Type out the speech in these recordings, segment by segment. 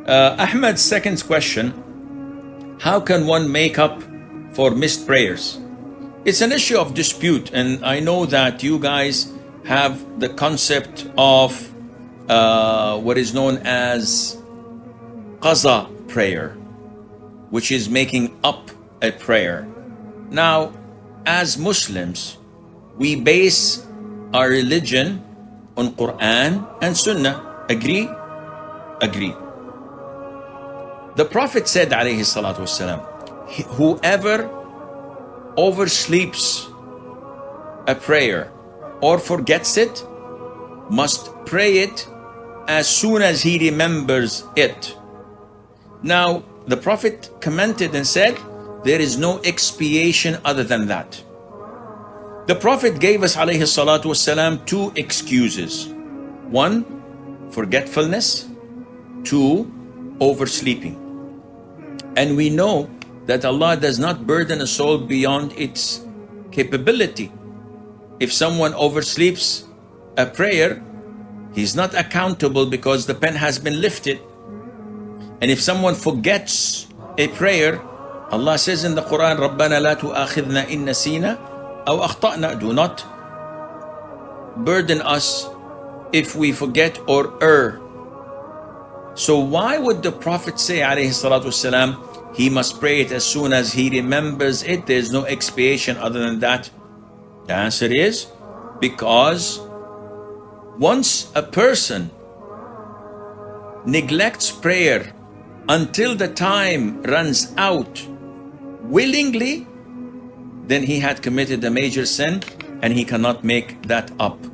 Ahmed's second question: how can one make up for missed prayers? It's an issue of dispute, and I know that you guys have the concept of what is known as qaza prayer, which is making up a prayer. Now, as Muslims, we base our religion on Quran and Sunnah. Agree? Agree. The Prophet said, alayhi salatu wasalam, whoever oversleeps a prayer or forgets it must pray it as soon as he remembers it. Now, the Prophet commented and said, there is no expiation other than that. The Prophet gave us, alayhi salatu wasalam, two excuses. One, forgetfulness. Two, oversleeping. And we know that Allah does not burden a soul beyond its capability. If someone oversleeps a prayer, he's not accountable because the pen has been lifted. And if someone forgets a prayer, Allah says in the Quran, رَبَّنَا لَا تُؤَاخِذْنَا إِن نَسِينَا أَوْ أَخْطَأْنَا. Do not burden us if we forget or err. So why would the Prophet say, alayhi salatu wasalam, he must pray it as soon as he remembers it? There's no expiation other than that. The answer is because once a person neglects prayer until the time runs out willingly, then he had committed a major sin and he cannot make that up.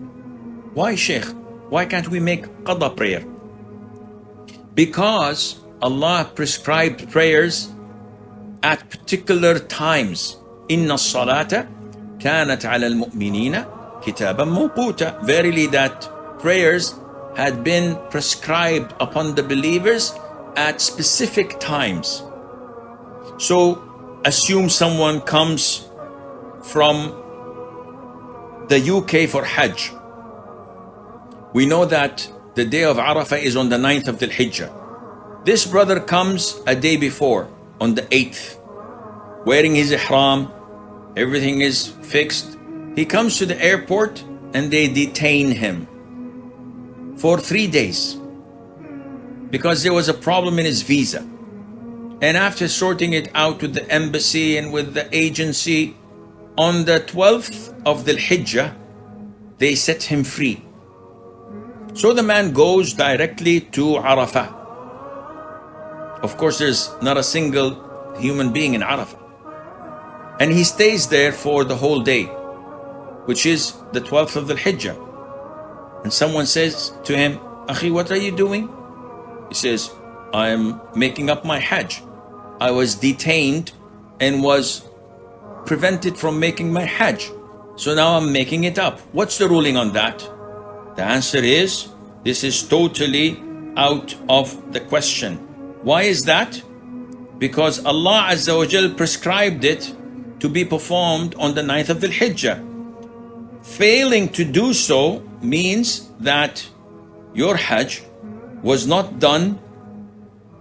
Why, Sheikh? Why can't we make qada prayer? Because Allah prescribed prayers at particular times. Inna salata kanat ala al-mu'minina kitaban mawquta. Verily that prayers had been prescribed upon the believers at specific times. So assume someone comes from the UK for Hajj. We know that the day of Arafah is on the 9th of Dhul Hijjah. This brother comes a day before, on the 8th, wearing his ihram, everything is fixed. He comes to the airport and they detain him for 3 days because there was a problem in his visa. And after sorting it out with the embassy and with the agency, on the 12th of Dhul Hijjah, they set him free. So the man goes directly to Arafah. Of course, there's not a single human being in Arafah. And he stays there for the whole day, which is the 12th of Dhul Hijjah. And someone says to him, Akhi, what are you doing? He says, I am making up my Hajj. I was detained and was prevented from making my Hajj. So now I'm making it up. What's the ruling on that? The answer is, this is totally out of the question. Why is that? Because Allah Azza wa Jal prescribed it to be performed on the 9th of Dhul Hijjah. Failing to do so means that your Hajj was not done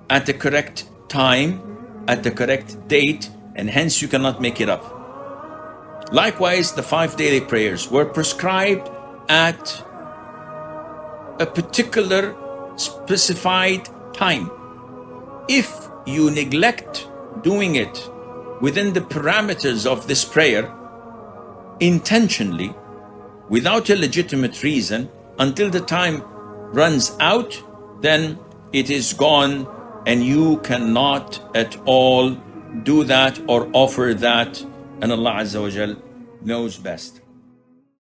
at the correct time, at the correct date, and hence you cannot make it up. Likewise, the 5 daily prayers were prescribed at a particular specified time. If you neglect doing it within the parameters of this prayer intentionally, without a legitimate reason, until the time runs out, then it is gone and you cannot at all do that or offer that, and Allah Azza wa Jal knows best.